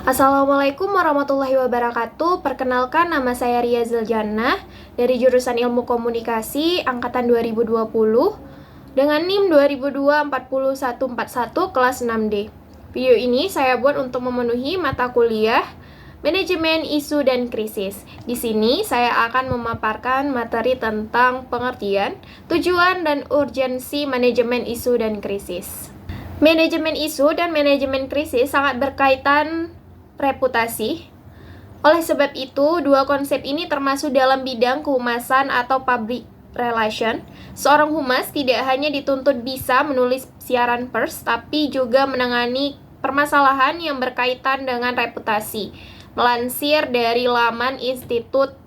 Assalamualaikum warahmatullahi wabarakatuh. Perkenalkan, nama saya Ria Ziljannah dari jurusan Ilmu Komunikasi angkatan 2020 dengan NIM 2002-40141 kelas 6D. Video ini saya buat untuk memenuhi mata kuliah Manajemen Isu dan Krisis. Di sini saya akan memaparkan materi tentang pengertian, tujuan, dan urgensi manajemen isu dan krisis. Manajemen isu dan manajemen krisis sangat berkaitan reputasi. Oleh sebab itu, dua konsep ini termasuk dalam bidang kehumasan atau public relation. Seorang humas tidak hanya dituntut bisa menulis siaran pers, tapi juga menangani permasalahan yang berkaitan dengan reputasi. Melansir dari laman Institute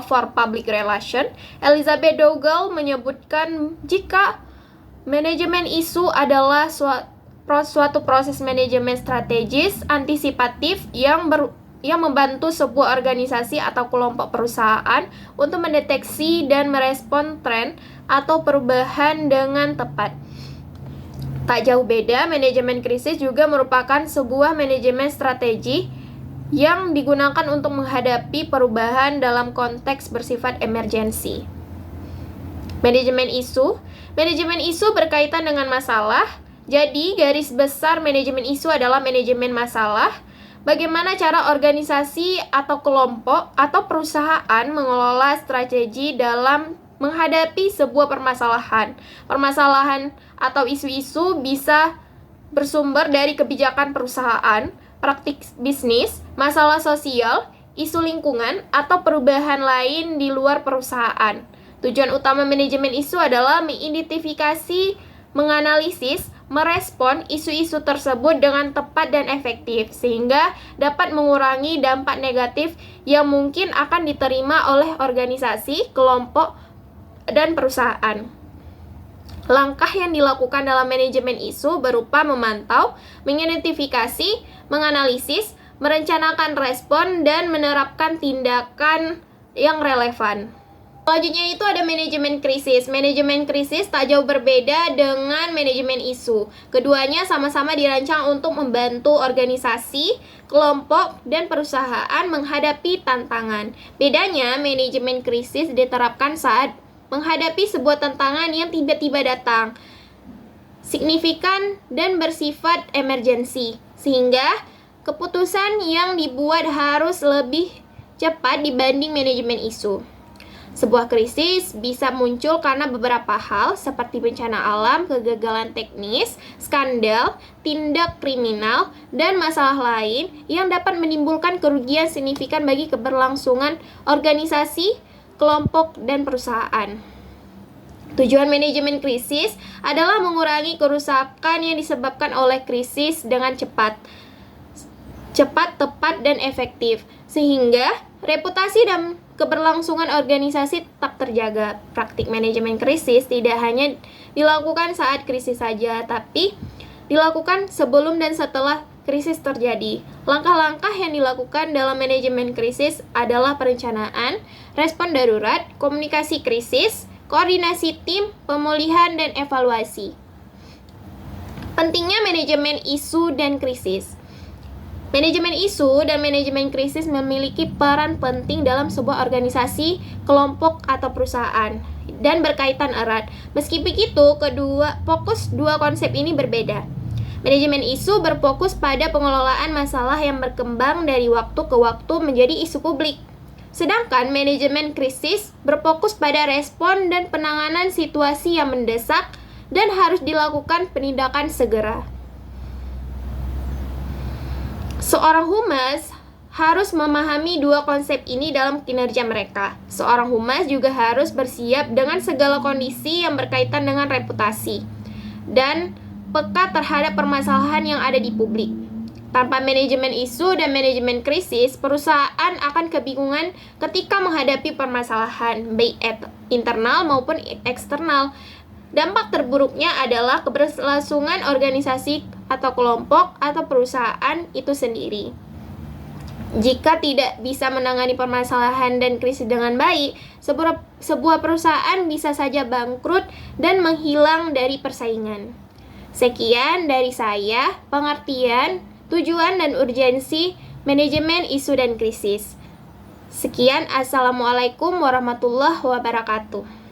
for Public Relation, Elizabeth Dougall menyebutkan jika manajemen isu adalah suatu proses manajemen strategis antisipatif yang membantu sebuah organisasi atau kelompok perusahaan untuk mendeteksi dan merespon tren atau perubahan dengan tepat. Tak jauh beda, manajemen krisis juga merupakan sebuah manajemen strategi yang digunakan untuk menghadapi perubahan dalam konteks bersifat emergensi. Manajemen isu berkaitan dengan masalah. Jadi, garis besar manajemen isu adalah manajemen masalah. Bagaimana cara organisasi atau kelompok atau perusahaan mengelola strategi dalam menghadapi sebuah permasalahan. Permasalahan atau isu-isu bisa bersumber dari kebijakan perusahaan, praktik bisnis, masalah sosial, isu lingkungan, atau perubahan lain di luar perusahaan. Tujuan utama manajemen isu adalah mengidentifikasi, menganalisis, merespon isu-isu tersebut dengan tepat dan efektif, sehingga dapat mengurangi dampak negatif yang mungkin akan diterima oleh organisasi, kelompok, dan perusahaan. Langkah yang dilakukan dalam manajemen isu berupa memantau, mengidentifikasi, menganalisis, merencanakan respon, dan menerapkan tindakan yang relevan. Selanjutnya itu ada manajemen krisis. Manajemen krisis tak jauh berbeda dengan manajemen isu. Keduanya sama-sama dirancang untuk membantu organisasi, kelompok, dan perusahaan menghadapi tantangan. Bedanya, manajemen krisis diterapkan saat menghadapi sebuah tantangan yang tiba-tiba datang, signifikan, dan bersifat emergensi, sehingga keputusan yang dibuat harus lebih cepat dibanding manajemen isu. Sebuah krisis bisa muncul karena beberapa hal seperti bencana alam, kegagalan teknis, skandal, tindak kriminal, dan masalah lain yang dapat menimbulkan kerugian signifikan bagi keberlangsungan organisasi, kelompok, dan perusahaan. Tujuan manajemen krisis adalah mengurangi kerusakan yang disebabkan oleh krisis dengan cepat, tepat, dan efektif, sehingga reputasi dan keberlangsungan organisasi tetap terjaga. Praktik manajemen krisis tidak hanya dilakukan saat krisis saja, tapi dilakukan sebelum dan setelah krisis terjadi. Langkah-langkah yang dilakukan dalam manajemen krisis adalah perencanaan, respon darurat, komunikasi krisis, koordinasi tim, pemulihan, dan evaluasi. Pentingnya manajemen isu dan krisis. Manajemen isu dan manajemen krisis memiliki peran penting dalam sebuah organisasi, kelompok, atau perusahaan, dan berkaitan erat. Meski begitu, fokus dua konsep ini berbeda. Manajemen isu berfokus pada pengelolaan masalah yang berkembang dari waktu ke waktu menjadi isu publik. Sedangkan manajemen krisis berfokus pada respon dan penanganan situasi yang mendesak dan harus dilakukan penindakan segera. Seorang humas harus memahami dua konsep ini dalam kinerja mereka. Seorang humas juga harus bersiap dengan segala kondisi yang berkaitan dengan reputasi dan peka terhadap permasalahan yang ada di publik. Tanpa manajemen isu dan manajemen krisis, perusahaan akan kebingungan ketika menghadapi permasalahan, baik internal maupun eksternal. Dampak terburuknya adalah keberlangsungan organisasi atau kelompok atau perusahaan itu sendiri. Jika tidak bisa menangani permasalahan dan krisis dengan baik, sebuah perusahaan bisa saja bangkrut dan menghilang dari persaingan. Sekian dari saya, pengertian, tujuan, dan urgensi Manajemen Isu dan Krisis. Sekian, Assalamualaikum warahmatullahi wabarakatuh.